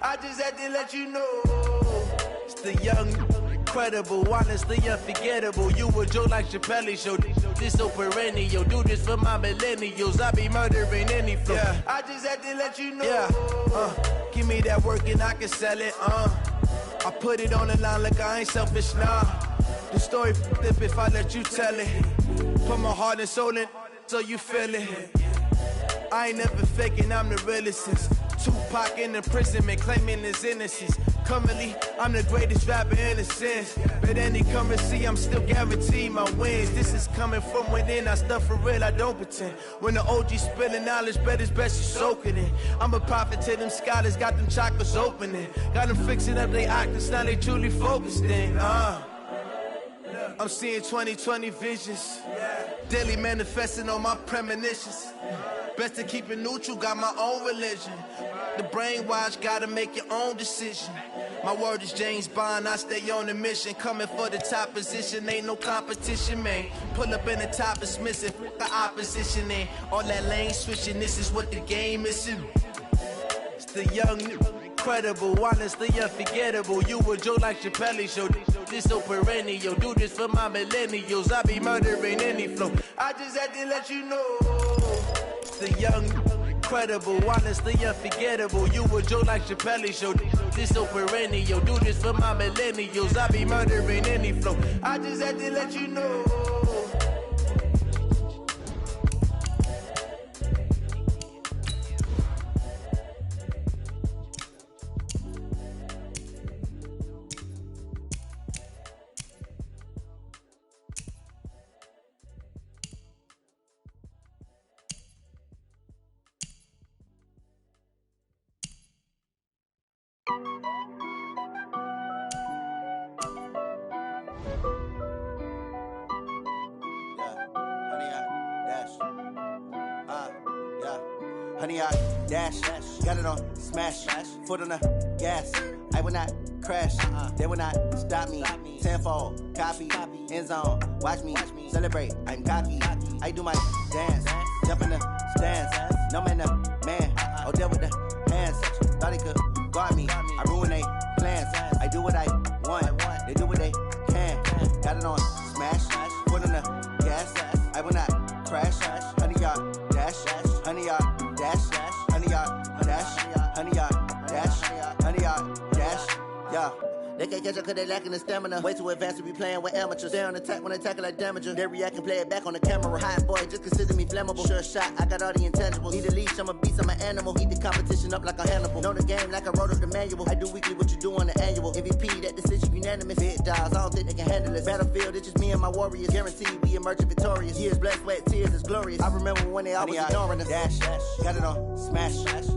I just had to let you know. It's the young, incredible, honestly unforgettable. You a joke like Chappelle show. This so perennial. Do this for my millennials. I be murdering any flow. Yeah. I just had to let you know. Yeah. Give me that work and I can sell it. I put it on the line like I ain't selfish, nah. The story flip if I let you tell it. Put my heart and soul in so you feel it. I ain't never faking, I'm the realest since Tupac in imprisonment, claiming his innocence. Currently, I'm the greatest rapper in a sense. But any currency, I'm still guaranteed my wins. This is coming from within, I stuff for real, I don't pretend. When the OG spilling knowledge, bet it's best you soak it in. I'm a prophet to them scholars, got them chakras opening. Got them fixing up their octaves, now they truly focused in. I'm seeing 2020 visions. Daily manifesting on my premonitions. Best to keep it neutral, got my own religion. The brainwash, gotta make your own decision. My word is James Bond, I stay on a mission. Coming for the top position, ain't no competition, man. Pull up in the top, it's missing, the opposition in. All that lane switching, this is what the game is. It's the young, incredible, honestly unforgettable. You a joke like Chappelle show. This so perennial. Do this for my millennials. I be murdering any flow. I just had to let you know. The young, incredible, honestly unforgettable. You a joke like Chappelle show. This so perennial. Do this for my millennials. I be murdering any flow. I just had to let you know. Honey, I dash, got it on smash, foot on the gas. I will not crash, they will not stop me. Tenfold, copy, end zone, watch me celebrate. I'm cocky, I do my dance, jump in the stands. No man, man, oh deal with the hands. Thought he could guard me, I ruin they plans. I do what I want, they do what they can. Got it on smash, foot on the gas. I will not crash, honey, y'all dash, honey, y'all dash, honey, y'all dash, honey, y'all dash, honey, y'all dash, yeah. They can't catch up cause they lacking the stamina. Way too advanced to be playing with amateurs. Stay on attack when they tackle like damager. They react and play it back on the camera. Hot boy, just consider me flammable. Sure shot, I got all the intangibles. Need a leash, I'm a beast, I'm an animal. Heat the competition up like a Hannibal. Know the game like I wrote up the manual. I do weekly what you do on the annual. MVP, that decision unanimous. Big dogs, I don't think they can handle it. Battlefield, it's just me and my warriors. Guaranteed we emerging victorious. Years, blood, sweat, tears, is glorious. I remember when they always ignoring us. Dash, got it on smash,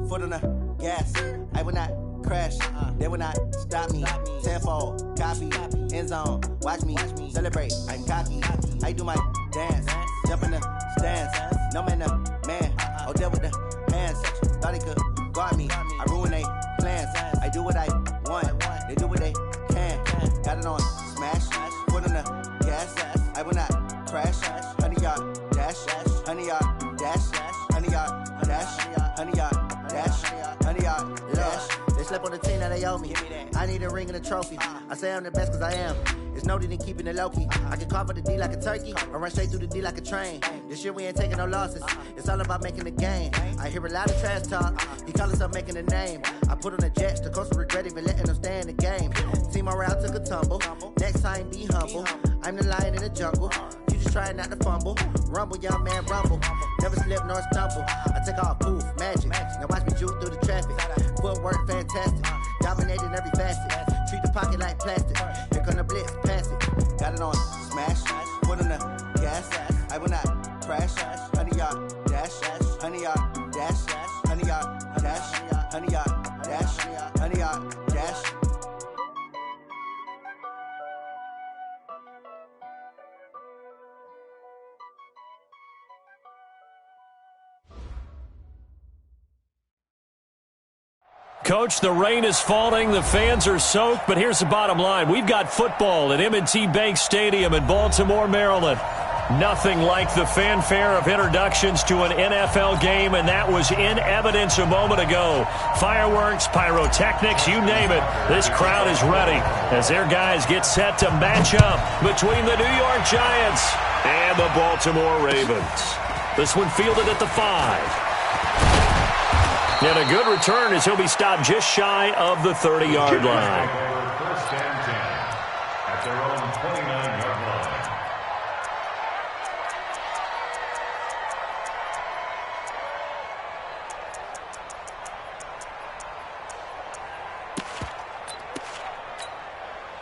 foot on the gas. I will not crash, they will not stop me. Tenfold, copy, end zone, watch me celebrate. I'm cocky, I do my dance, jump in the stands. No man, man, oh deal with the hands. Thought he could guard me, I ruin they plans. I do what I want, they do what they can. Got it on smash, foot on the gas. I will not crash, honey, y'all dash, honey, y'all dash, honey, y'all dash, honey, y'all dash, honey, y'all dash. They slept on the team that they owe me. I need a ring and a trophy. I say I'm the best cause I am. It's no need in keeping it low-key. I can carve up the D like a turkey or run straight through the D like a train. This year we ain't taking no losses. It's all about making the game. I hear a lot of trash talk. He call himself making a name. I put on the jets. The coach regret even letting them stay in the game. Team morale took a tumble. Next time be humble. I'm the lion in the jungle. You just trying not to fumble. Rumble, young man, rumble. Never slip nor stumble. I take off, poof, magic. Now watch me juke through the traffic. Footwork fantastic. Dominating every facet. Treat the pocket like plastic. Here come the blitz, pass it. Got it on smash. Foot on the gas. I will not crash. Honey, y'all dash. Honey, y'all dash. Honey, y'all dash. Honey, y'all dash. Honey, y'all dash. Coach, the rain is falling, the fans are soaked, but here's the bottom line. We've got football at M&T Bank Stadium in Baltimore, Maryland. Nothing like the fanfare of introductions to an NFL game, and that was in evidence a moment ago. Fireworks, pyrotechnics, you name it. This crowd is ready as their guys get set to match up between the New York Giants and the Baltimore Ravens. This one fielded at the 5. And a good return as he'll be stopped just shy of the 30-yard line. First and 10 at their own 29-yard line.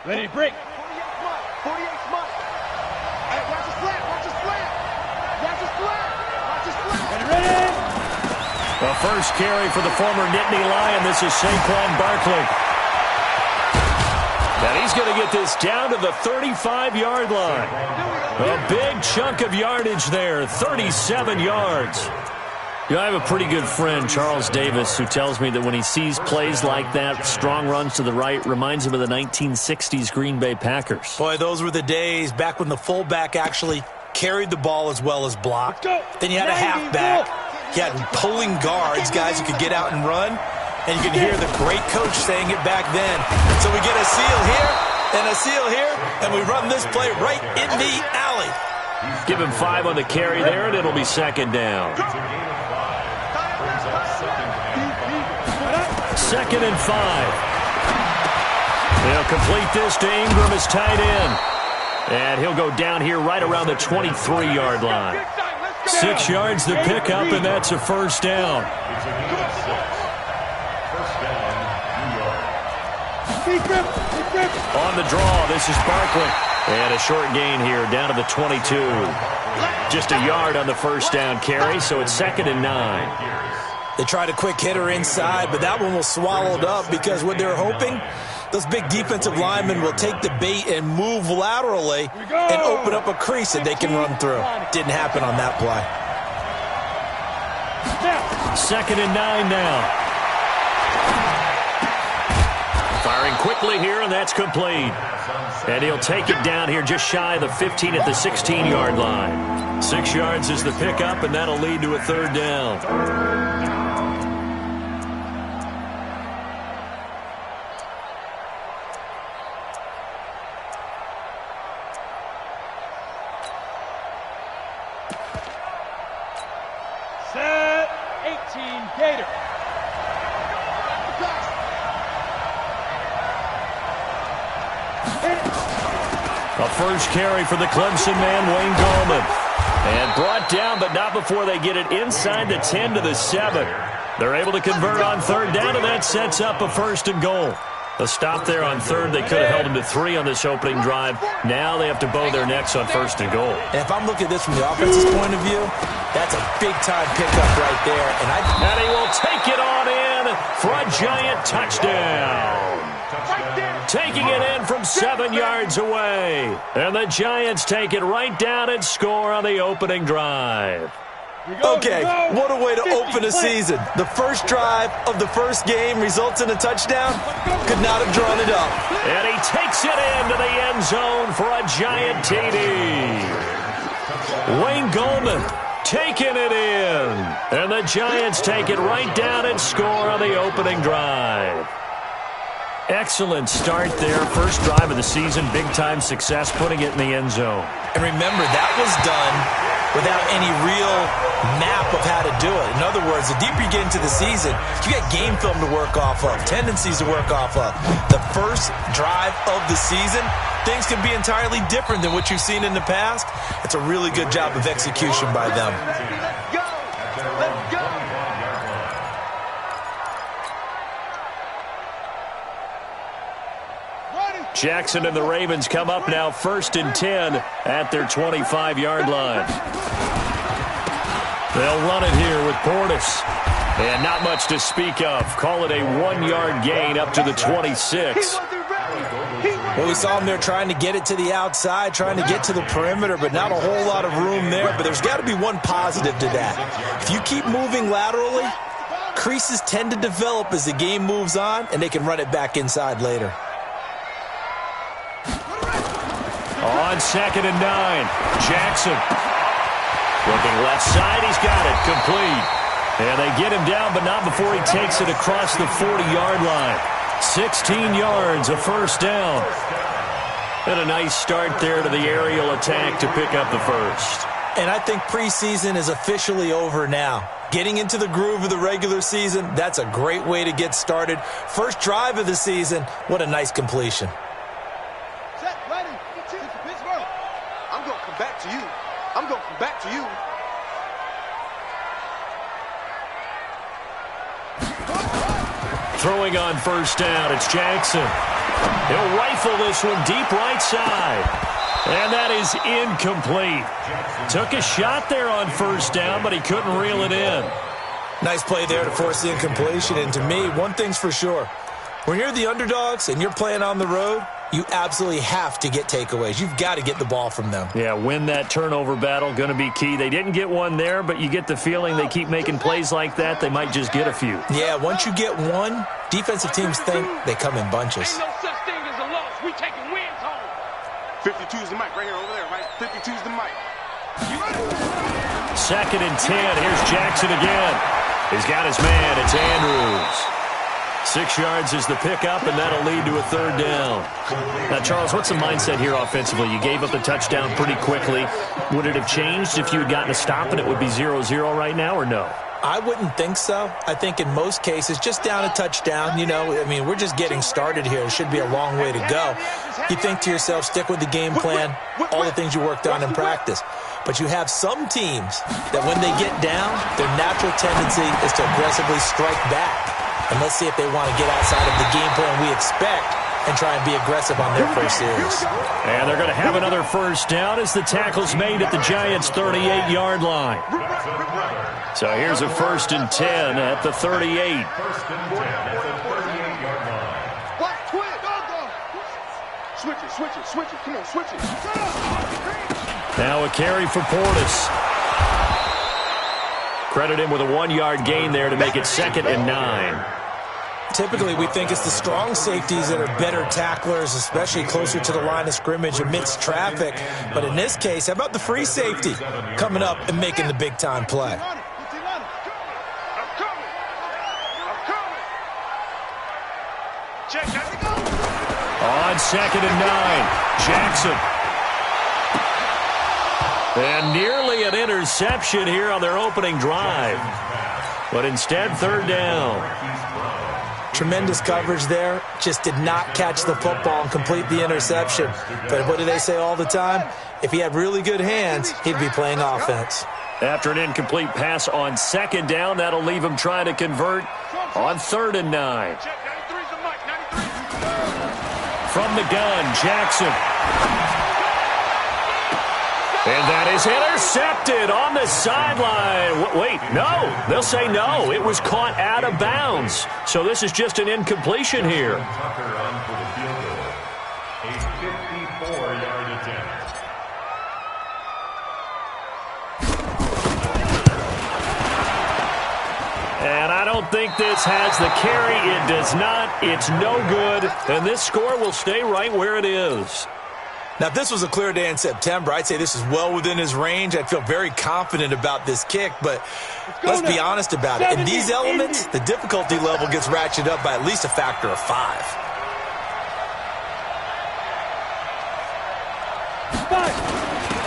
Ready to break. 48 smart. Hey, watch the slant, watch the slant. Watch the slant, watch the slant. Ready. The first carry for the former Nittany Lion. This is Saquon Barkley. And he's going to get this down to the 35-yard line. A big chunk of yardage there, 37 yards. You know, I have a pretty good friend, Charles Davis, who tells me that when he sees plays like that, strong runs to the right, reminds him of the 1960s Green Bay Packers. Boy, those were the days back when the fullback actually carried the ball as well as blocked. Then you had a halfback. You had pulling guards, guys who could get out and run. And you can hear the great coach saying it back then. So we get a seal here and a seal here, and we run this play right in the alley. Give him 5 on the carry there, and it'll be second down. 2nd and 5. They'll complete this to Ingram as tight end. And he'll go down here right around the 23-yard line. 6 yards to pick up, and that's a first down. On the draw, this is Barkley. And a short gain here, down to the 22. Just a yard on the first down carry, so it's 2nd and 9. They tried a quick hitter inside, but that one was swallowed up because what they're hoping, those big defensive linemen will take the bait and move laterally and open up a crease that they can run through. Didn't happen on that play. 2nd and 9 now. Firing quickly here, and that's complete. And he'll take it down here just shy of the 15 at the 16-yard line. 6 yards is the pickup, and that'll lead to a third down. Set 18 Gator. A first carry for the Clemson man, Wayne Gallman. And brought down, but not before they get it inside the 10 to the 7. They're able to convert on third down, and that sets up a 1st and goal. A stop there on third. They could have held them to 3 on this opening drive. Now they have to bow their necks on 1st and goal. And if I'm looking at this from the offense's point of view, that's a big-time pickup right there. And he will take it on in for a giant touchdown. Taking it in from 7 yards away. And the Giants take it right down and score on the opening drive. Okay, what a way to open a season. The first drive of the first game results in a touchdown. Could not have drawn it up. And he takes it into the end zone for a giant TD. Wayne Gallman taking it in. And the Giants take it right down and score on the opening drive. Excellent start there. First drive of the season. Big-time success putting it in the end zone. And remember, that was done without any real map of how to do it. In other words, the deeper you get into the season, you got game film to work off of, tendencies to work off of. The first drive of the season, things can be entirely different than what you've seen in the past. It's a really good job of execution by them. Let's go! Let's go! Jackson and the Ravens come up now 1st and 10 at their 25-yard line. They'll run it here with Portis. And not much to speak of. Call it a 1-yard gain up to the 26. Well, we saw him there trying to get it to the outside, trying to get to the perimeter, but not a whole lot of room there. But there's got to be one positive to that. If you keep moving laterally, creases tend to develop as the game moves on, and they can run it back inside later. On 2nd and 9, Jackson. Looking left side, he's got it, complete. And they get him down, but not before he takes it across the 40-yard line. 16 yards, a first down. And a nice start there to the aerial attack to pick up the first. And I think preseason is officially over now. Getting into the groove of the regular season, that's a great way to get started. First drive of the season, what a nice completion. Set, ready, Pittsburgh. I'm going to come back to you. I'm going to come back to you. Throwing on first down, it's Jackson. He'll rifle this one deep right side. And that is incomplete. Took a shot there on first down, but he couldn't reel it in. Nice play there to force the incompletion. And to me, one thing's for sure. When you're the underdogs and you're playing on the road, you absolutely have to get takeaways. You've got to get the ball from them. Yeah, win that turnover battle, going to be key. They didn't get one there, but you get the feeling they keep making plays like that, they might just get a few. Yeah, once you get one, defensive teams think they come in bunches. Ain't no such thing as a loss. We taking wins home. 52's the mic right here, over there, right? 52's the mic. 2nd and 10. Here's Jackson again. He's got his man. It's Andrews. 6 yards is the pickup, and that'll lead to a third down. Now, Charles, what's the mindset here offensively? You gave up the touchdown pretty quickly. Would it have changed if you had gotten a stop and it would be 0-0 right now, or no? I wouldn't think so. I think in most cases, just down a touchdown, we're just getting started here. It should be a long way to go. You think to yourself, stick with the game plan, all the things you worked on in practice. But you have some teams that when they get down, their natural tendency is to aggressively strike back. And let's see if they want to get outside of the game plan we expect and try and be aggressive on their first series. And they're going to have another first down as the tackle's made at the Giants' 38-yard line. So here's a 1st and 10 at the 38. Switch it. Come on, switch it. Now a carry for Portis. Credit him with a 1-yard gain there to make it 2nd and 9. Typically, we think it's the strong safeties that are better tacklers, especially closer to the line of scrimmage amidst traffic. But in this case, how about the free safety coming up and making the big-time play? On 2nd and 9, Jackson. And nearly an interception here on their opening drive. But instead, 3rd down. Tremendous coverage there. Just did not catch the football and complete the interception. But what do they say all the time? If he had really good hands, he'd be playing offense. After an incomplete pass on 2nd down, that'll leave him trying to convert on 3rd and 9. From the gun, Jackson. And that is intercepted on the sideline. Wait, no. They'll say no. It was caught out of bounds. So this is just an incompletion here. A 54-yard attempt. And I don't think this has the carry. It does not. It's no good. And this score will stay right where it is. Now, if this was a clear day in September, I'd say this is well within his range. I'd feel very confident about this kick, but let's be honest about it. In these elements, the difficulty level gets ratcheted up by at least a factor of 5.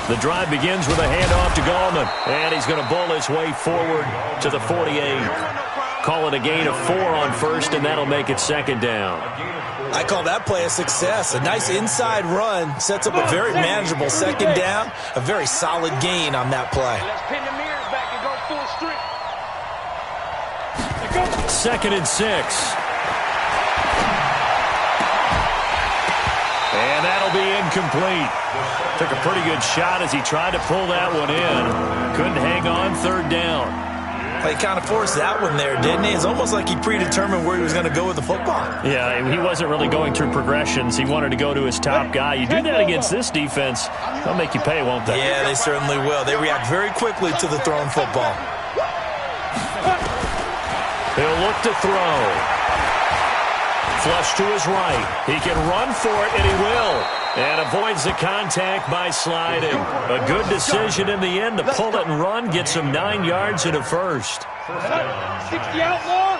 The drive begins with a handoff to Gallman, and he's going to bowl his way forward to the 48. Call it a gain of 4 on 1st, and that'll make it 2nd down. I call that play a success. A nice inside run sets up a very manageable 2nd down. A very solid gain on that play. Let's pin the mirrors back and go full strength. 2nd and 6. And that'll be incomplete. Took a pretty good shot as he tried to pull that one in. Couldn't hang on, 3rd down. Well, he kind of forced that one there, didn't he? It's almost like he predetermined where he was going to go with the football. Yeah, he wasn't really going through progressions. He wanted to go to his top guy. You do that against this defense, they'll make you pay, won't they? Yeah, they certainly will. They react very quickly to the thrown football. He'll look to throw. Flush to his right. He can run for it, and he will. And avoids the contact by sliding. A good decision in the end to pull it and run. Gets him 9 yards and a first. 60 outlaw.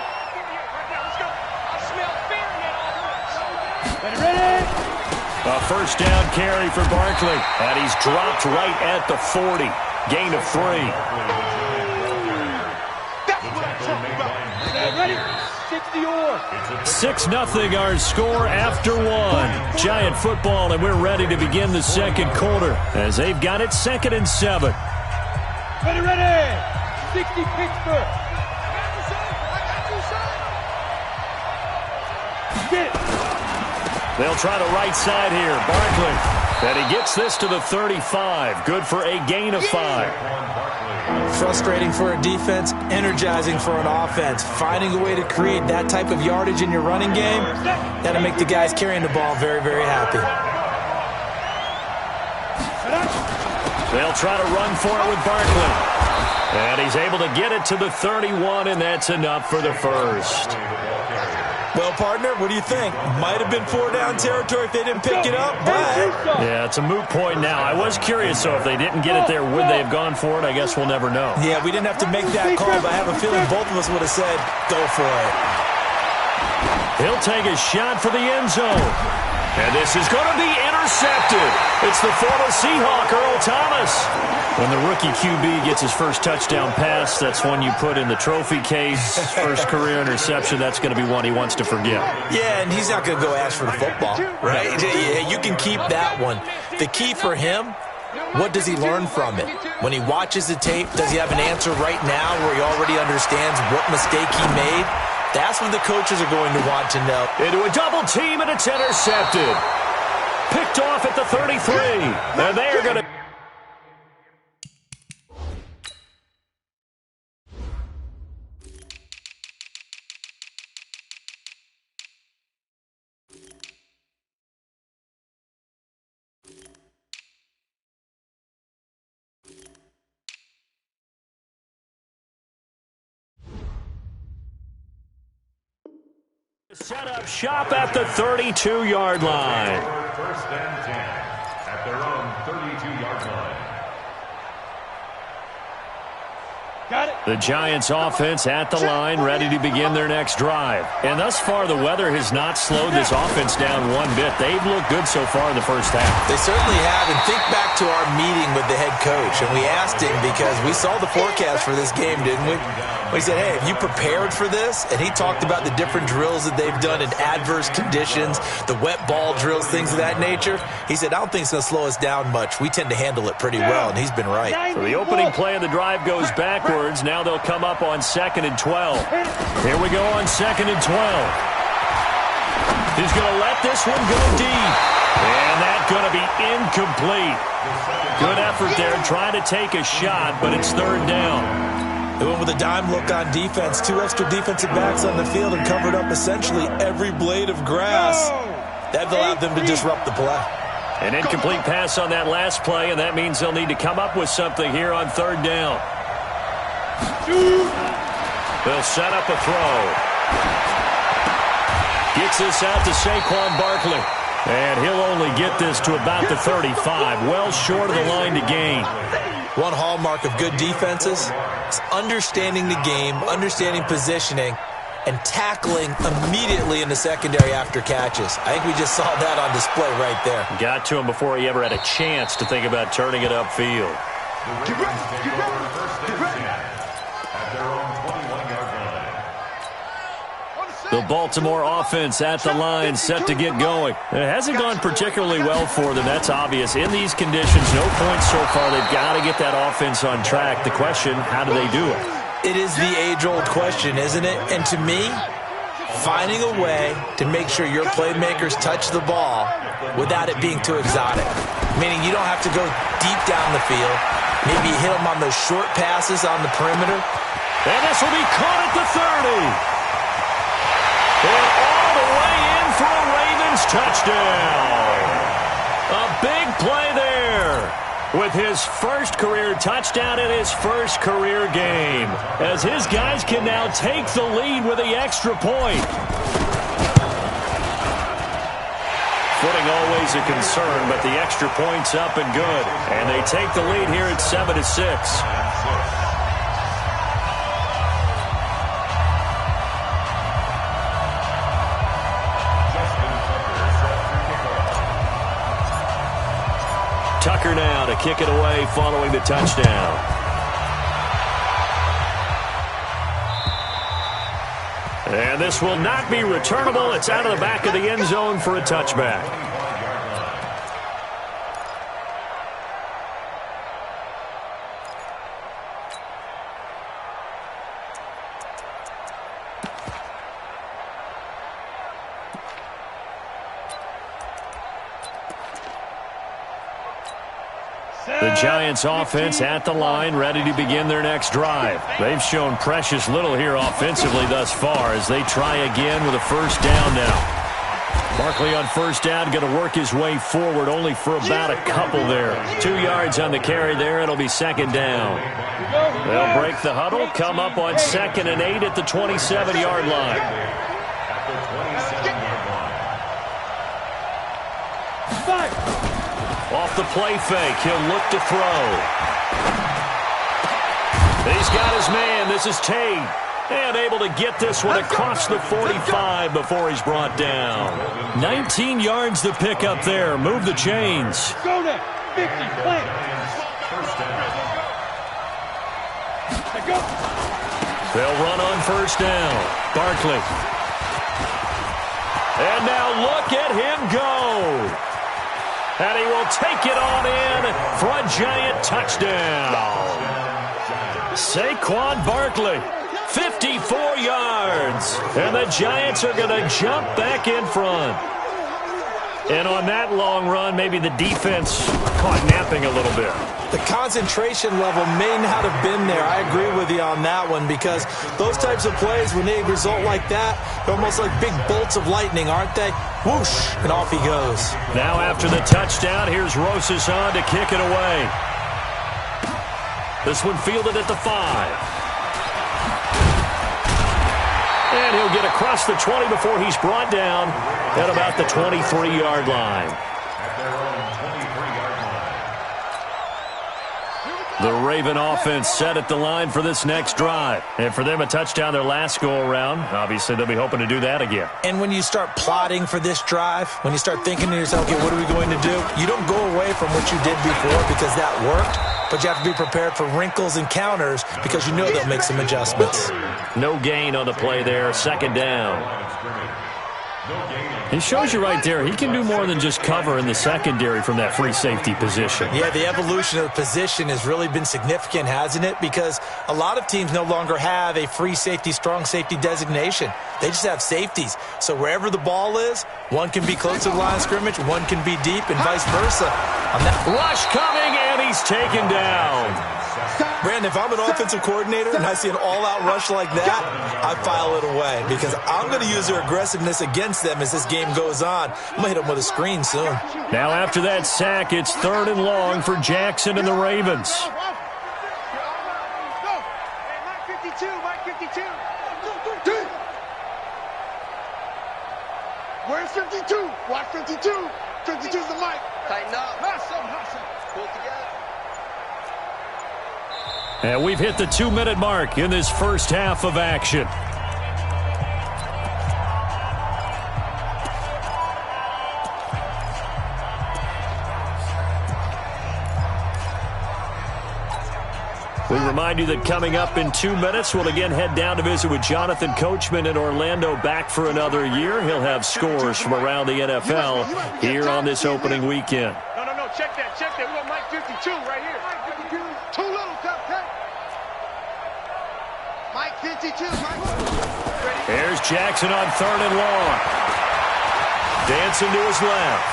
Ready? A first down carry for Barkley. And he's dropped right at the 40. Gain of 3. That's what I'm talking about. Ready? 6-0 our score after one. Giant football, and we're ready to begin the second quarter as they've got it 2nd and 7. Ready. 60 Pittsburgh. They'll try the right side here. Barkley. And he gets this to the 35. Good for a gain of 5. Frustrating for a defense, energizing for an offense. Finding a way to create that type of yardage in your running game, that'll make the guys carrying the ball very, very happy. They'll try to run for it with Barkley. And he's able to get it to the 31, and that's enough for the first. Well, partner, what do you think? Might have been 4-down territory if they didn't pick it up, but... Yeah, it's a moot point now. I was curious, though, if they didn't get it there, would they have gone for it? I guess we'll never know. Yeah, we didn't have to make that call, but I have a feeling both of us would have said, go for it. He'll take a shot for the end zone. And this is going to be intercepted. It's the former Seahawk, Earl Thomas. When the rookie QB gets his first touchdown pass, that's one you put in the trophy case. First career interception, that's going to be one he wants to forget. Yeah, and he's not going to go ask for the football, right? Yeah, you can keep that one. The key for him, what does he learn from it? When he watches the tape, does he have an answer right now where he already understands what mistake he made? That's what the coaches are going to want to know. Into a double team, and it's intercepted. Picked off at the 33. And they are going to... set up shop at the 32-yard line. First and 10 at their own 32-yard line. Got it. The Giants offense at the line, ready to begin their next drive. And thus far, the weather has not slowed this offense down one bit. They've looked good so far in the first half. They certainly have. And think back to our meeting with the head coach. And we asked him, because we saw the forecast for this game, didn't we? We said, hey, have you prepared for this? And he talked about the different drills that they've done in adverse conditions, the wet ball drills, things of that nature. He said, I don't think it's going to slow us down much. We tend to handle it pretty well, and he's been right. So the opening play of the drive goes backwards. Now they'll come up on 2nd and 12. Here we go on 2nd and 12. He's going to let this one go deep. And that's going to be incomplete. Good effort there, trying to take a shot, but it's 3rd down. They went with a dime look on defense. 2 extra defensive backs on the field and covered up essentially every blade of grass. That allowed them to disrupt the play. An incomplete pass on that last play, and that means they'll need to come up with something here on 3rd down. They'll set up a throw. Gets this out to Saquon Barkley. And he'll only get this to about the 35, well short of the line to gain. One hallmark of good defenses is understanding the game, understanding positioning, and tackling immediately in the secondary after catches. I think we just saw that on display right there. Got to him before he ever had a chance to think about turning it upfield. The Ravens take over first and 10 at their own 21-yard line. The Baltimore offense at the line, set to get going. It hasn't gone particularly well for them, that's obvious. In these conditions, no points so far. They've got to get that offense on track. The question, how do they do it? It is the age-old question, isn't it? And to me, finding a way to make sure your playmakers touch the ball without it being too exotic. Meaning you don't have to go deep down the field. Maybe hit them on those short passes on the perimeter. And this will be caught at the 30. And all the way in for a Ravens touchdown. A big play there with his first career touchdown in his first career game, as his guys can now take the lead with the extra point. footing always a concern, but the extra point's up and good. And they take the lead here at 7-6. Tucker now to kick it away following the touchdown. And this will not be returnable. It's out of the back of the end zone for a touchback. The Giants offense at the line, ready to begin their next drive. They've shown precious little here offensively thus far as they try again with a first down now. Barkley on first down, going to work his way forward only for about a couple there. 2 yards on the carry there. It'll be second down. They'll break the huddle, come up on 2nd and 8 at the 27-yard line. Off the play fake, he'll look to throw. He's got his man. This is Tate. And able to get this one across the 45 before he's brought down. 19 yards to pick up there. Move the chains. Go there. 50, play. Go. They'll run on first down. Barkley. And now look at him go. And he will take it on in for a Giant touchdown. Saquon Barkley, 54 yards. And the Giants are going to jump back in front. And on that long run, maybe the defense caught napping a little bit. The concentration level may not have been there. I agree with you on that one because those types of plays, when they result like that, they're almost like big bolts of lightning, aren't they? Whoosh, and off he goes. Now after the touchdown, here's Rosas on to kick it away. This one fielded at the 5. And he'll get across the 20 before he's brought down at about the 23-yard line. The Raven offense set at the line for this next drive. And for them, a touchdown their last go-around. Obviously, they'll be hoping to do that again. And when you start plotting for this drive, when you start thinking to yourself, okay, what are we going to do? You don't go away from what you did before because that worked. But you have to be prepared for wrinkles and counters because you know they'll make some adjustments. No gain on the play there. Second down. He shows you right there, he can do more than just cover in the secondary from that free safety position. Yeah, the evolution of the position has really been significant, hasn't it? Because a lot of teams no longer have a free safety, strong safety designation. They just have safeties. So wherever the ball is, one can be close to the line of scrimmage, one can be deep, and vice versa. Rush coming, and he's taken down. Brandon, if I'm an offensive coordinator and I see an all-out rush like that, I file it away because I'm going to use their aggressiveness against them as this game goes on. I'm going to hit them with a screen soon. Now after that sack, it's 3rd and long for Jackson and the Ravens. Mike 52, Mike 52. Where's 52? Watch 52. 52's the mic. Tighten up. Hustle. Pull together. And we've hit the 2-minute mark in this first half of action. We remind you that coming up in 2 minutes, we'll again head down to visit with Jonathan Coachman in Orlando, back for another year. He'll have scores from around the NFL here on this opening weekend. No, check that. We got Mike 52 right here. Mike 52. Too little, cut. Mike 52, Mike. Here's Jackson on 3rd and long. Dancing to his left.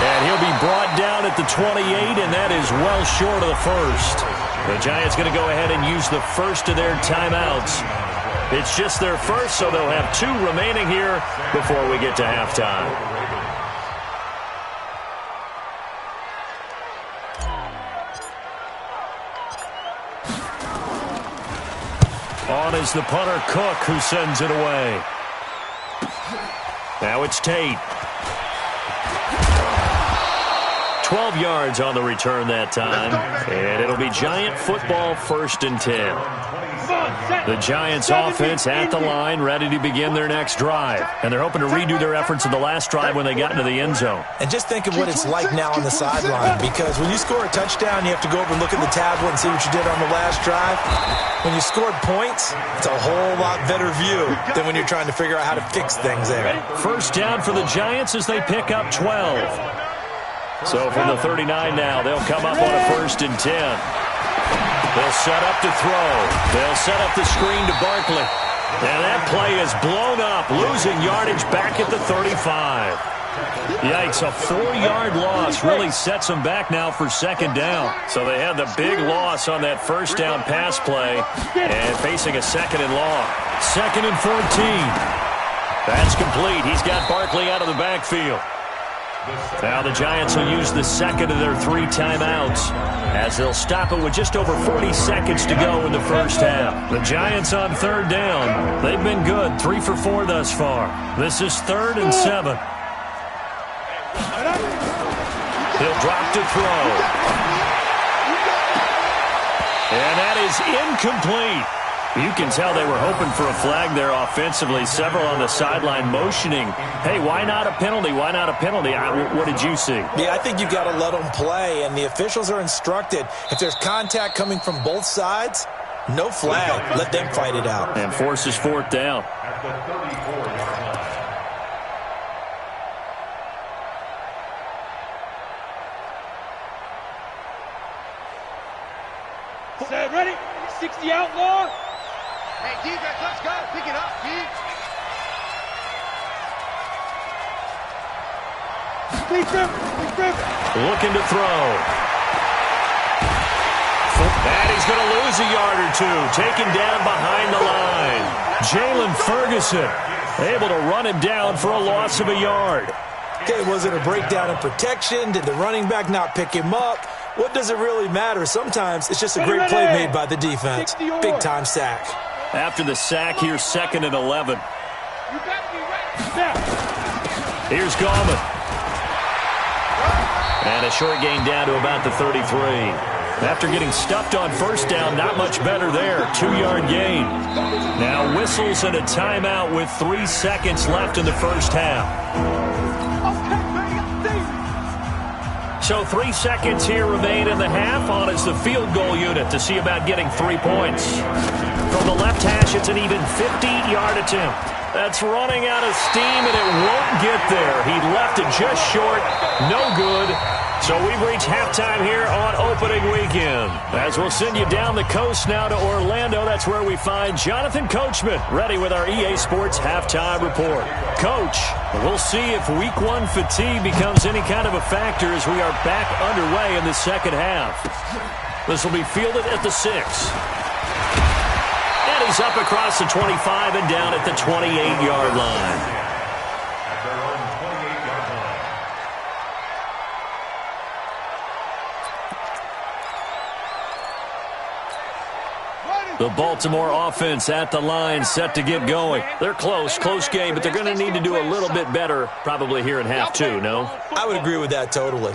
And he'll be brought down at the 28, and that is well short of the first. The Giants going to go ahead and use the first of their timeouts. It's just their first, so they'll have 2 remaining here before we get to halftime. On is the punter, Cook, who sends it away. Now it's Tate. 12 yards on the return that time. And it'll be Giant football, 1st and 10. The Giants offense at the line, ready to begin their next drive. And they're hoping to redo their efforts in the last drive when they got into the end zone. And just think of what it's like now on the sideline, because when you score a touchdown, you have to go over and look at the tablet and see what you did on the last drive. When you scored points, it's a whole lot better view than when you're trying to figure out how to fix things there. First down for the Giants as they pick up 12. So from the 39 now, they'll come up on a 1st and 10. They'll set up to throw. They'll set up the screen to Barkley. And that play is blown up, losing yardage back at the 35. Yikes, a 4-yard loss really sets them back now for 2nd down. So they had the big loss on that 1st down pass play and facing a 2nd and long. 2nd and 14. That's complete. He's got Barkley out of the backfield. Now the Giants will use the 2nd of their 3 timeouts as they'll stop it with just over 40 seconds to go in the 1st half. The Giants on 3rd down. They've been good, 3 for 4 thus far. This is 3rd and 7. He'll drop to throw. And that is incomplete. You can tell they were hoping for a flag there offensively. Several on the sideline motioning, hey, why not a penalty? Why not a penalty? What did you see? Yeah, I think you've got to let them play, and the officials are instructed. If there's contact coming from both sides, no flag. Let them fight it out. And forces 4th down. At the 34-yard line. Set, ready? 60 outlaw. Hey, defense, let's go. Pick it up, D. Looking to throw. And he's going to lose a yard or 2. Taken down behind the line. Jalen Ferguson able to run him down for a loss of a yard. Okay, was it a breakdown in protection? Did the running back not pick him up? What does it really matter? Sometimes it's just a great play made by the defense. Big-time sack. After the sack, here's 2nd and 11. Here's Gallman. And a short gain down to about the 33. After getting stuffed on 1st down, not much better there. 2-yard gain. Now whistles and a timeout with 3 seconds left in the 1st half. So 3 seconds here remain in the half. On is the field goal unit to see about getting 3 points. From the left hash, it's an even 50-yard attempt. That's running out of steam, and it won't get there. He left it just short. No good. So we've reached halftime here on opening weekend. As we'll send you down the coast now to Orlando, that's where we find Jonathan Coachman, ready with our EA Sports halftime report. Coach, we'll see if Week 1 fatigue becomes any kind of a factor as we are back underway in the 2nd half. This will be fielded at the 6. And he's up across the 25 and down at the 28-yard line. At their own 28-yard line. The Baltimore offense at the line, set to get going. They're close game, but they're going to need to do a little bit better probably here in half 2, no? I would agree with that totally.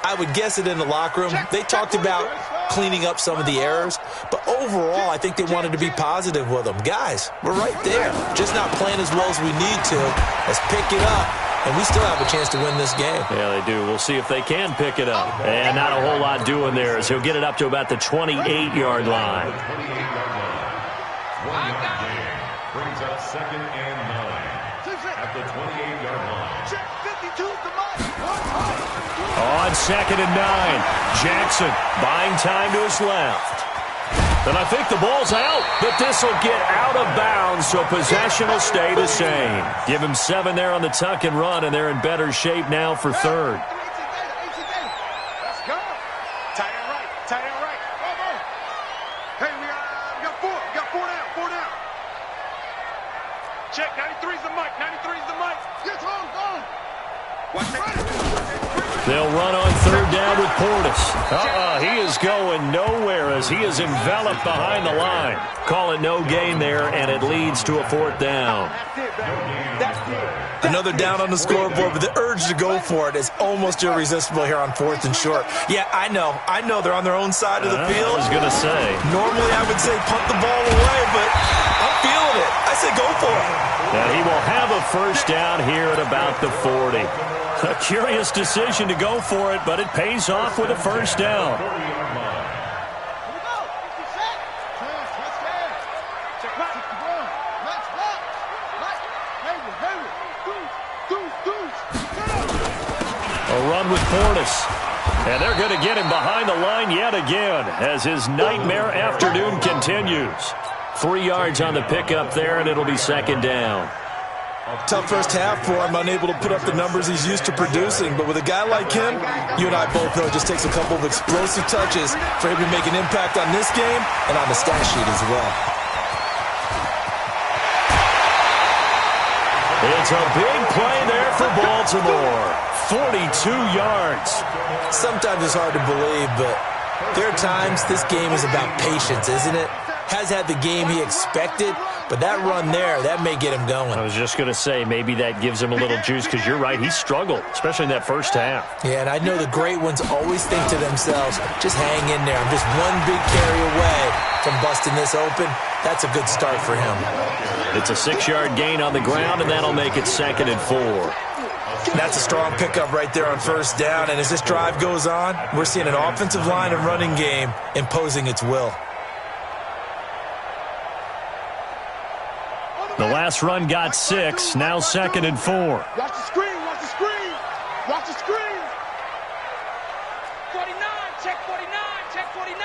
I would guess it in the locker room. They talked about cleaning up some of the errors, but overall, I think they wanted to be positive with them. Guys, we're right there. Just not playing as well as we need to. Let's pick it up, and we still have a chance to win this game. Yeah, they do. We'll see if they can pick it up. And not a whole lot doing there as he'll get it up to about the 28-yard line. 28-yard line. 1-yard gain brings up 2nd and 9 at the 28-yard line. Check 52's the mark. On 2nd and 9, Jackson buying time to his left. And I think the ball's out, but this will get out of bounds, so possession will stay the same. Give him 7 there on the tuck and run, and they're in better shape now for 3rd. Let's go. Tight end right. Tight end right. Hey, we got 4. We got 4 down. 4 down. Check. 93's the mic. 93's the mic. Get on. Watch that. They'll run on third down with Portis. He is going nowhere as he is enveloped behind the line. Call it no gain there, and it leads to a fourth down. Another down on the scoreboard, but the urge to go for it is almost irresistible here on fourth and short. Yeah, I know they're on their own side of the field. I was going to say. Normally I would say punt the ball away, but I'm feeling it. I say go for it. And he will have a first down here at about the 40. A curious decision to go for it, but it pays off with a first down. A run with Portis. And they're going to get him behind the line yet again as his nightmare afternoon continues. 3 yards on the pickup there, and it'll be second down. Tough first half for him, unable to put up the numbers he's used to producing. But with a guy like him, you and I both know it just takes a couple of explosive touches for him to make an impact on this game and on the stat sheet as well. It's a big play there for Baltimore. 42 yards. Sometimes it's hard to believe, but there are times this game is about patience, isn't it? Has had the game he expected, but that run there, that may get him going. I was just going to say, maybe that gives him a little juice, because you're right, he struggled, especially in that first half. Yeah, and I know the great ones always think to themselves, just hang in there. I'm just one big carry away from busting this open. That's a good start for him. It's a 6-yard gain on the ground, and that'll make it 2nd and 4. That's a strong pickup right there on first down, and as this drive goes on, we're seeing an offensive line and running game imposing its will. The last run got 6, now 2nd and 4. Watch the screen, watch the screen, watch the screen. 49, check 49, check 49.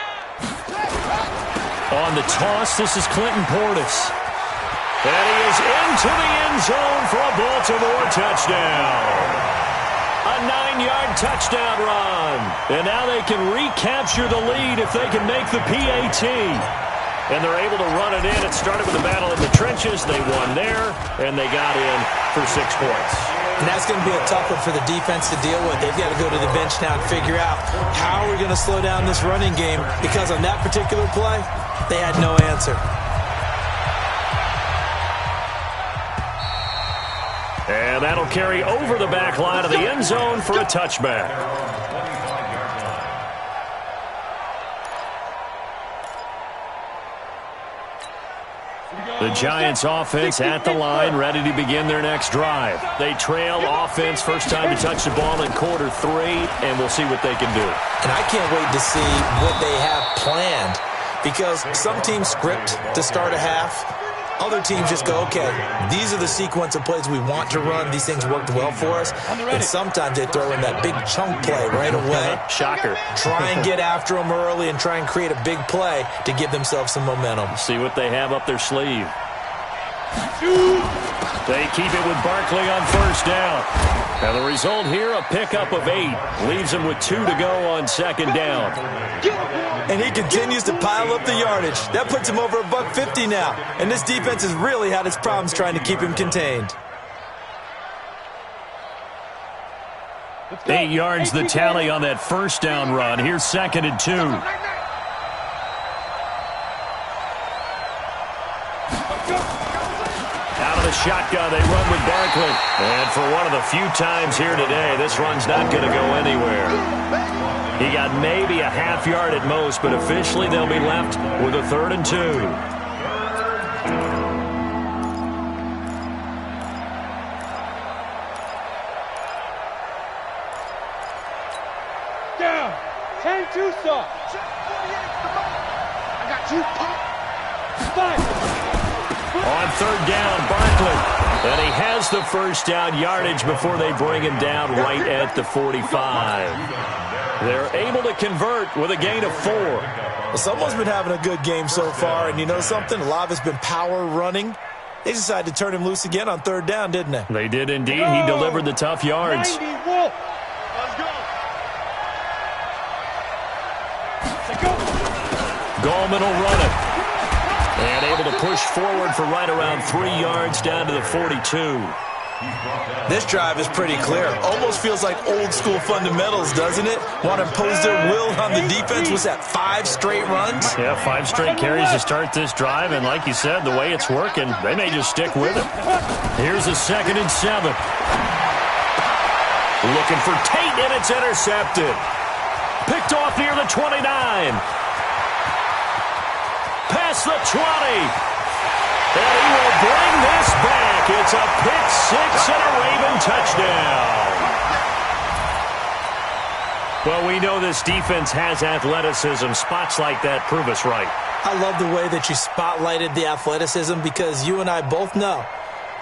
On the toss, this is Clinton Portis. And he is into the end zone for a Baltimore touchdown. A 9-yard touchdown run. And now they can recapture the lead if they can make the PAT. And they're able to run it in. It started with a battle in the trenches. They won there, and they got in for 6 points. And that's going to be a tough one for the defense to deal with. They've got to go to the bench now and figure out how we're going to slow down this running game, because on that particular play, they had no answer. And that'll carry over the back line of the end zone for a touchback. The Giants offense at the line, ready to begin their next drive. They trail offense, first time to touch the ball in quarter 3, and we'll see what they can do. And I can't wait to see what they have planned, because some teams script to start a half. Other teams just go, okay, these are the sequence of plays we want to run. These things worked well for us. And sometimes they throw in that big chunk play right away. Shocker. Try and get after them early and try and create a big play to give themselves some momentum. See what they have up their sleeve. They keep it with Barkley on first down. Now the result here, a pickup of 8. Leaves them with 2 to go on second down. And he continues to pile up the yardage. That puts him over $150 now. And this defense has really had its problems trying to keep him contained. 8 yards the tally on that first down run. Here's 2nd and 2. Shotgun, they run with Barkley. And for one of the few times here today, this run's not going to go anywhere. He got maybe a half yard at most, but officially they'll be left with a 3rd and 2. Down. 10-2 stop. I got you. Five. On 3rd down, Barkley. And he has the first down yardage before they bring him down right at the 45. They're able to convert with a gain of 4. Well, someone's been having a good game so far, and you know something? A lot of it's been power running. They decided to turn him loose again on 3rd down, didn't they? They did indeed. He delivered the tough yards. 90, Wolf. Let's go. Gallman will run it. And able to push forward for right around 3 yards down to the 42. This drive is pretty clear. Almost feels like old school fundamentals, doesn't it? Want to impose their will on the defense. Was that 5 straight runs? Yeah, 5 straight carries to start this drive, and like you said, the way it's working, they may just stick with it. Here's a 2nd and 7. Looking for Tate, and it's intercepted. Picked off near the 29. Past the 20. And he will bring this back. It's a pick 6 and a Raven touchdown. Well, we know this defense has athleticism. Spots like that prove us right. I love the way that you spotlighted the athleticism because you and I both know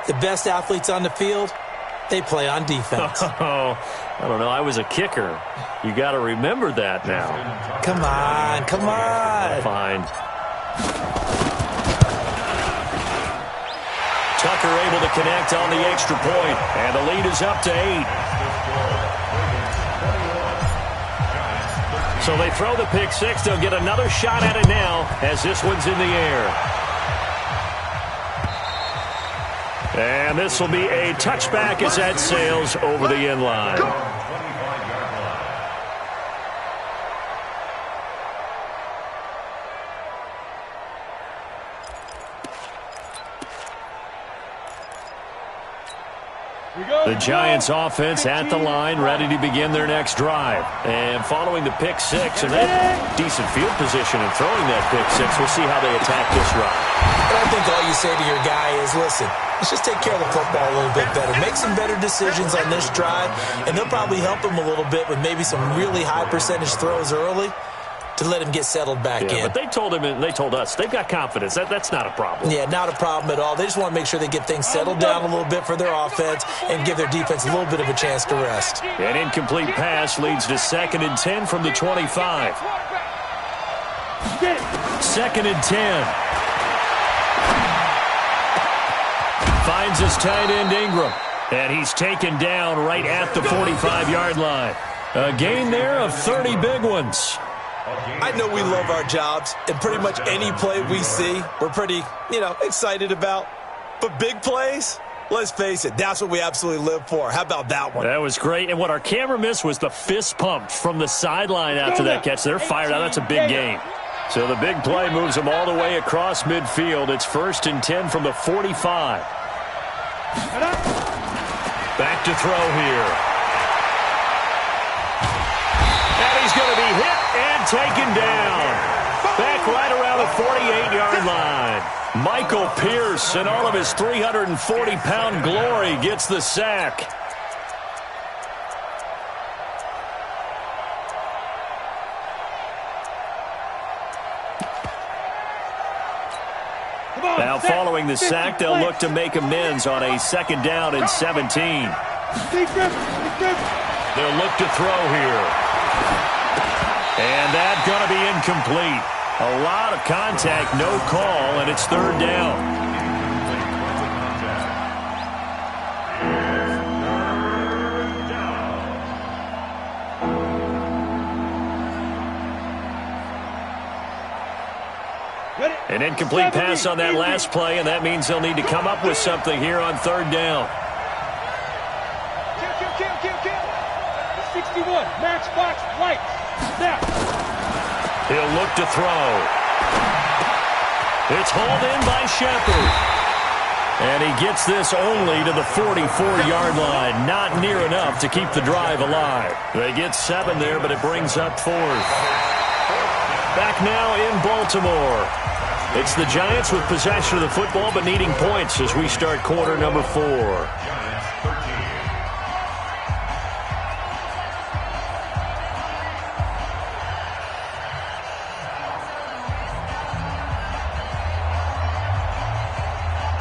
the best athletes on the field, they play on defense. Oh, I don't know. I was a kicker. You got to remember that now. Come on, come on. Fine. Tucker able to connect on the extra point, and the lead is up to 8. So they throw the pick 6. They'll get another shot at it now as this one's in the air. And this will be a touchback as that sails over the end line. The Giants offense at the line, ready to begin their next drive. And following the pick 6 and that decent field position and throwing that pick 6, we'll see how they attack this drive. But I think all you say to your guy is, listen, let's just take care of the football a little bit better. Make some better decisions on this drive, and they'll probably help him a little bit with maybe some really high percentage throws early to let him get settled back in. But they told him and they told us they've got confidence. That's not a problem. Yeah, not a problem at all. They just want to make sure they get things settled down a little bit for their offense and give their defense a little bit of a chance to rest. An incomplete pass leads to 2nd and 10 from the 25. 2nd and 10. Finds his tight end Ingram. And he's taken down right at the 45-yard line. A gain there of 30 big ones. I know we love our jobs, and pretty much any play we see, we're pretty, excited about. But big plays, let's face it, that's what we absolutely live for. How about that one? That was great. And what our camera missed was the fist pump from the sideline after that catch. They're fired out. That's a big gain. So the big play moves them all the way across midfield. It's 1st and 10 from the 45. Back to throw here. And he's going to be hit and taken down. Back right around the 48-yard line. Michael Pierce, in all of his 340-pound glory, gets the sack. Now following the sack, they'll look to make amends on a 2nd down and 17. They'll look to throw here. And that's going to be incomplete. A lot of contact, no call, and it's 3rd down. An incomplete pass on that last play, and that means they'll need to come up with something here on 3rd down. 61, matchbox, lights, snap. He'll look to throw. It's hauled in by Shepard. And he gets this only to the 44-yard line. Not near enough to keep the drive alive. They get 7 there, but it brings up 4th. Back now in Baltimore. It's the Giants with possession of the football, but needing points as we start quarter number 4.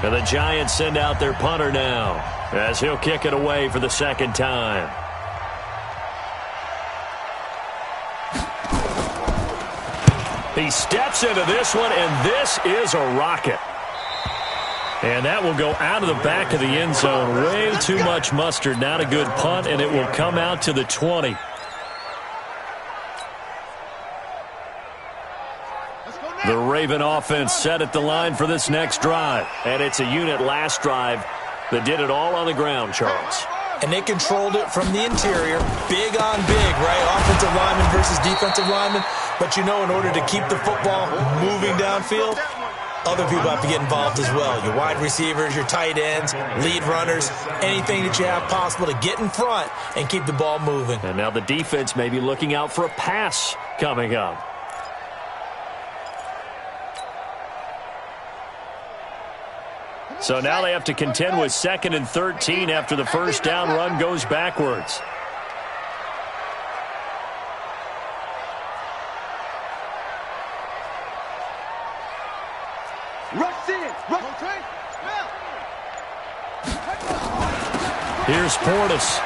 And the Giants send out their punter now as he'll kick it away for the 2nd time. He steps into this one, and this is a rocket. And that will go out of the back of the end zone. Way too much mustard. Not a good punt, and it will come out to the 20. The Raven offense set at the line for this next drive. And it's a unit last drive that did it all on the ground, Charles. And they controlled it from the interior, big on big, right? Offensive lineman versus defensive lineman. But you know, in order to keep the football moving downfield, other people have to get involved as well. Your wide receivers, your tight ends, lead runners, anything that you have possible to get in front and keep the ball moving. And now the defense may be looking out for a pass coming up. So now they have to contend with 2nd and 13 after the first down run goes backwards. Here's Portis.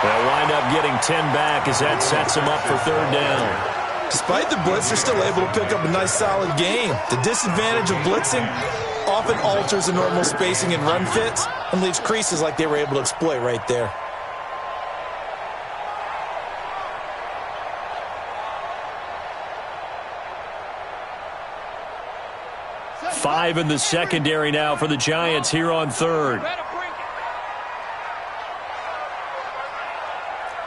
They'll wind up getting 10 back as that sets them up for 3rd down. Despite the blitz, they're still able to pick up a nice, solid game. The disadvantage of blitzing often alters the normal spacing and run fits and leaves creases like they were able to exploit right there. Five in the secondary now for the Giants here on 3rd.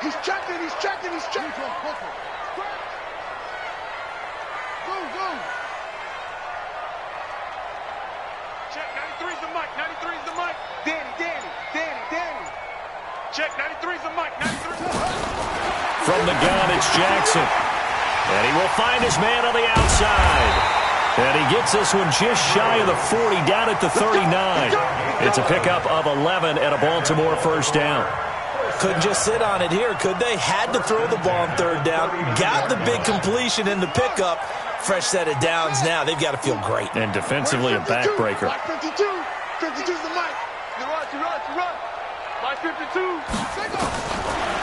He's checking. Go. Check, 93's the mic. Danny. Check, 93's the mic. 93's the mic. From the gun, it's Jackson. And he will find his man on the outside. And he gets this one just shy of the 40, down at the 39. It's a pickup of 11 and a Baltimore first down. Couldn't just sit on it here, could they? Had to throw the ball on 3rd down. Got the big completion in the pickup. Fresh set of downs now. They've got to feel great. And defensively a backbreaker. 52's the mic. You run. Like 52.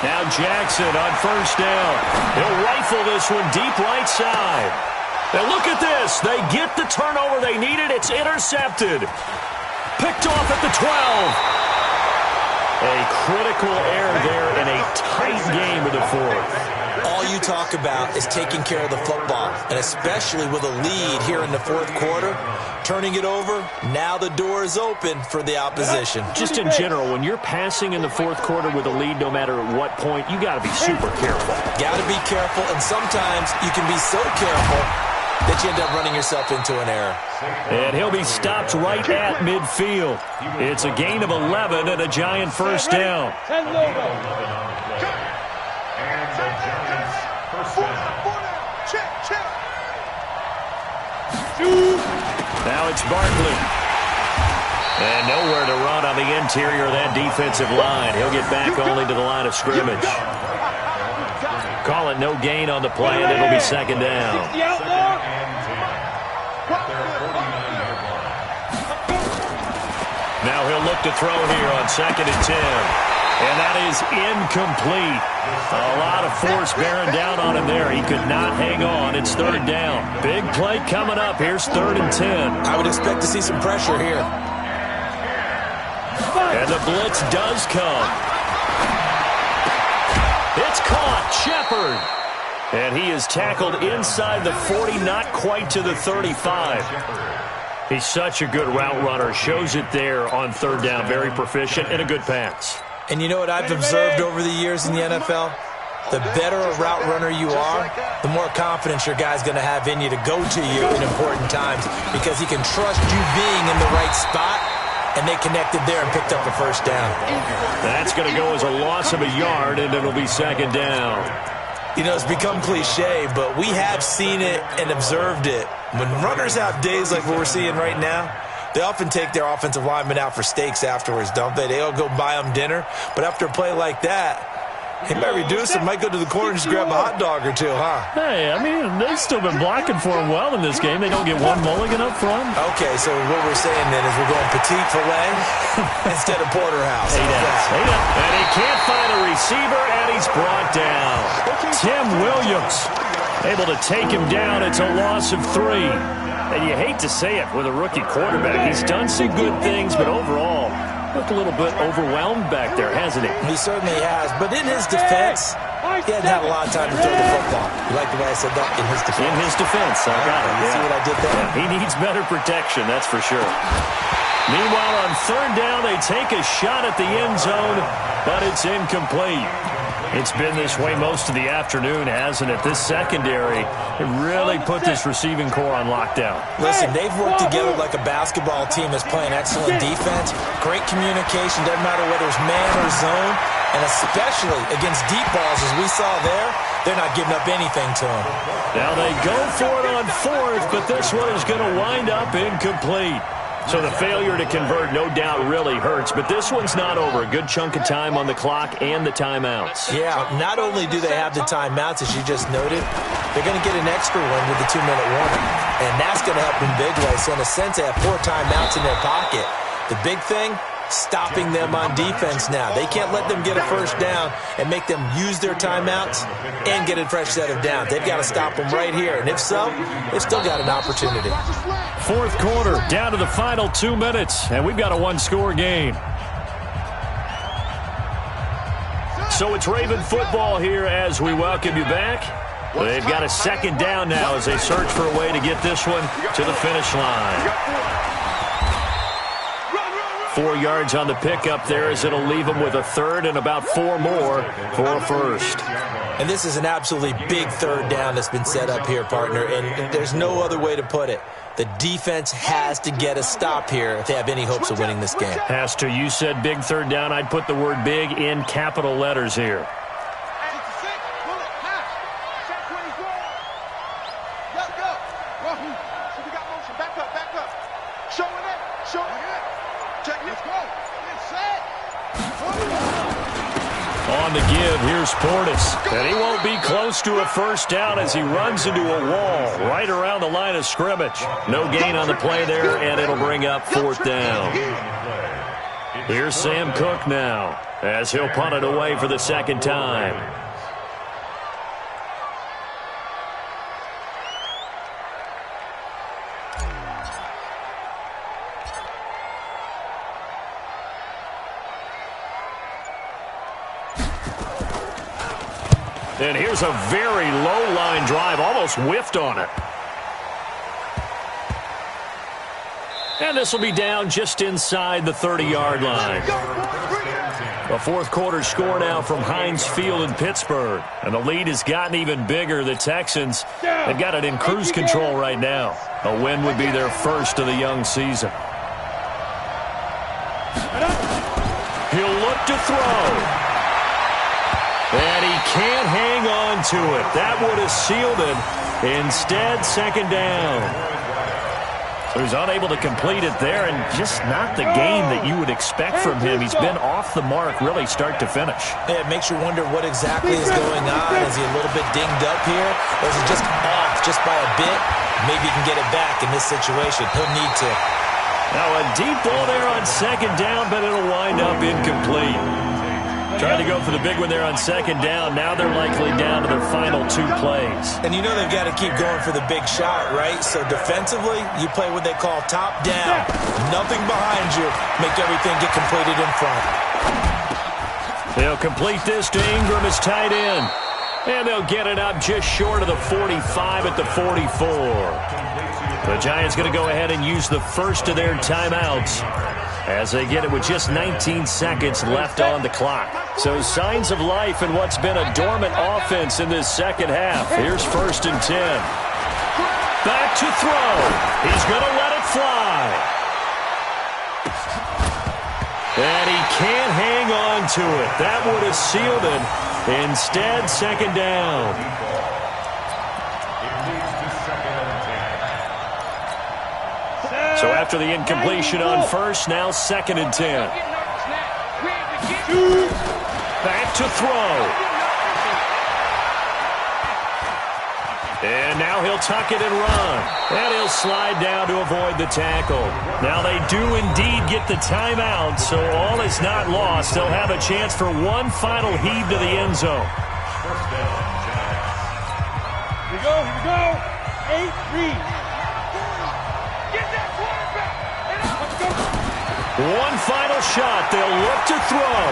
Now Jackson on first down. He'll rifle this one deep right side. And look at this. They get the turnover they needed. It's intercepted. Picked off at the 12. A critical error there in a tight game of the 4th. All you talk about is taking care of the football, and especially with a lead here in the 4th quarter, turning it over, now the door is open for the opposition. Just in general, when you're passing in the 4th quarter with a lead, no matter at what point, you got to be super careful. Got to be careful, and sometimes you can be so careful that you end up running yourself into an error. And he'll be stopped right at midfield. It's a gain of 11 and a Giant first down. Now it's Barkley. And nowhere to run on the interior of that defensive line. He'll get back only to the line of scrimmage. Call it no gain on the play, and it'll be 2nd down. Now he'll look to throw here on 2nd and 10. And that is incomplete. A lot of force bearing down on him there. He could not hang on. It's 3rd down. Big play coming up. Here's 3rd and 10. I would expect to see some pressure here. And the blitz does come. It's caught. Shepard. And he is tackled inside the 40, not quite to the 35. He's such a good route runner. Shows it there on 3rd down. Very proficient and a good pass. And you know what I've observed over the years in the NFL? The better a route runner you are, the more confidence your guy's going to have in you to go to you in important times because he can trust you being in the right spot, and they connected there and picked up a first down. That's going to go as a loss of a yard, and it'll be 2nd down. You know, it's become cliche, but we have seen it and observed it. When runners have days like what we're seeing right now, they often take their offensive linemen out for steaks afterwards, don't they? They all go buy them dinner. But after a play like that, he might reduce it, might go to the corner and just grab a hot dog or two, huh? Hey, I mean, they've still been blocking for him well in this game. They don't get one mulligan up front. Okay, so what we're saying then is we're going petite filet instead of porterhouse. And he can't find a receiver, and he's brought down. Tim Williams able to take him down. It's a loss of 3. And you hate to say it with a rookie quarterback. He's done some good things, but overall, looked a little bit overwhelmed back there, hasn't he? He certainly has. But in his defense, He hadn't had a lot of time to throw the football. You like the way I said that? In his defense. In his defense, I got it. You see what I did there? He needs better protection, that's for sure. Meanwhile, on third down, they take a shot at the end zone, but it's incomplete. It's been this way most of the afternoon, hasn't it? This secondary really put this receiving core on lockdown. Listen, they've worked together like a basketball team that's playing excellent defense. Great communication, doesn't matter whether it's man or zone. And especially against deep balls, as we saw there, they're not giving up anything to them. Now they go for it on fourth, but this one is going to wind up incomplete. So the failure to convert, no doubt, really hurts. But this one's not over. A good chunk of time on the clock and the timeouts. Yeah, not only do they have the timeouts, as you just noted, they're going to get an extra one with the 2-minute warning. And that's going to help in big ways. So in a sense, they have 4 timeouts in their pocket. The big thing, stopping them on defense now. They can't let them get a first down and make them use their timeouts and get a fresh set of downs. They've got to stop them right here. And if so, they've still got an opportunity. Fourth quarter, down to the final 2 minutes, and we've got a one-score game. So it's Raven football here as we welcome you back. They've got a second down now as they search for a way to get this one to the finish line. 4 yards on the pickup there as it'll leave them with a third and about 4 more for a first. And this is an absolutely big third down that's been set up here, partner, and there's no other way to put it. The defense has to get a stop here if they have any hopes of winning this game. Has to. You said big third down. I'd put the word big in capital letters here. On the give, here's Portis. And he won't be close to a first down as he runs into a wall right around the line of scrimmage. No gain on the play there, and it'll bring up fourth down. Here's Sam Cook now as he'll punt it away for the second time. And here's a very low line drive, almost whiffed on it. And this will be down just inside the 30-yard line. A fourth quarter score now from Heinz Field in Pittsburgh. And the lead has gotten even bigger. The Texans have got it in cruise control right now. A win would be their first of the young season. He'll look to throw. And he can't hang on to it. That would have sealed it. Instead, second down. So he's unable to complete it there, and just not the game that you would expect from him. He's been off the mark, really, start to finish. Yeah, it makes you wonder what exactly is going on. Is he a little bit dinged up here? Or is he just off just by a bit? Maybe he can get it back in this situation. He'll need to. Now a deep ball there on second down, but it'll wind up incomplete. Trying to go for the big one there on second down. Now they're likely down to their final 2 plays. And you know they've got to keep going for the big shot, right? So defensively, you play what they call top down. Nothing behind you. Make everything get completed in front. They'll complete this to Ingram as tight end. And they'll get it up just short of the 45 at the 44. The Giants going to go ahead and use the first of their timeouts as they get it with just 19 seconds left on the clock. So signs of life in what's been a dormant offense in this second half. Here's 1st and 10. Back to throw. He's going to let it fly. And he can't hang on to it. That would have sealed it. Instead, second down. So after the incompletion on first, now 2nd and 10. Back to throw. And now he'll tuck it and run. And he'll slide down to avoid the tackle. Now they do indeed get the timeout, so all is not lost. They'll have a chance for one final heave to the end zone. Here we go. 8 reads. One final shot. They'll look to throw.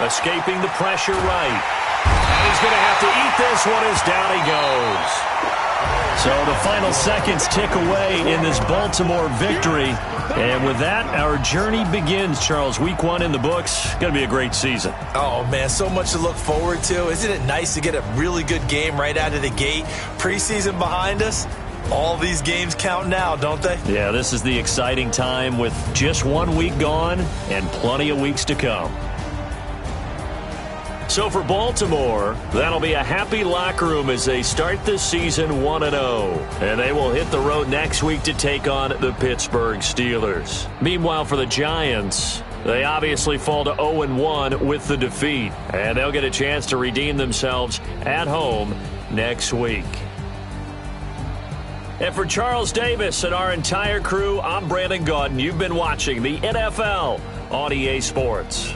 Escaping the pressure right. And he's going to have to eat this one as down he goes. So the final seconds tick away in this Baltimore victory. And with that, our journey begins, Charles. Week 1 in the books. Going to be a great season. Oh, man, so much to look forward to. Isn't it nice to get a really good game right out of the gate? Preseason behind us. All these games count now, don't they? Yeah, this is the exciting time with just 1 week gone and plenty of weeks to come. So for Baltimore, that'll be a happy locker room as they start this season 1-0. And they will hit the road next week to take on the Pittsburgh Steelers. Meanwhile, for the Giants, they obviously fall to 0-1 with the defeat. And they'll get a chance to redeem themselves at home next week. And for Charles Davis and our entire crew, I'm Brandon Gaudin. You've been watching the NFL on EA Sports.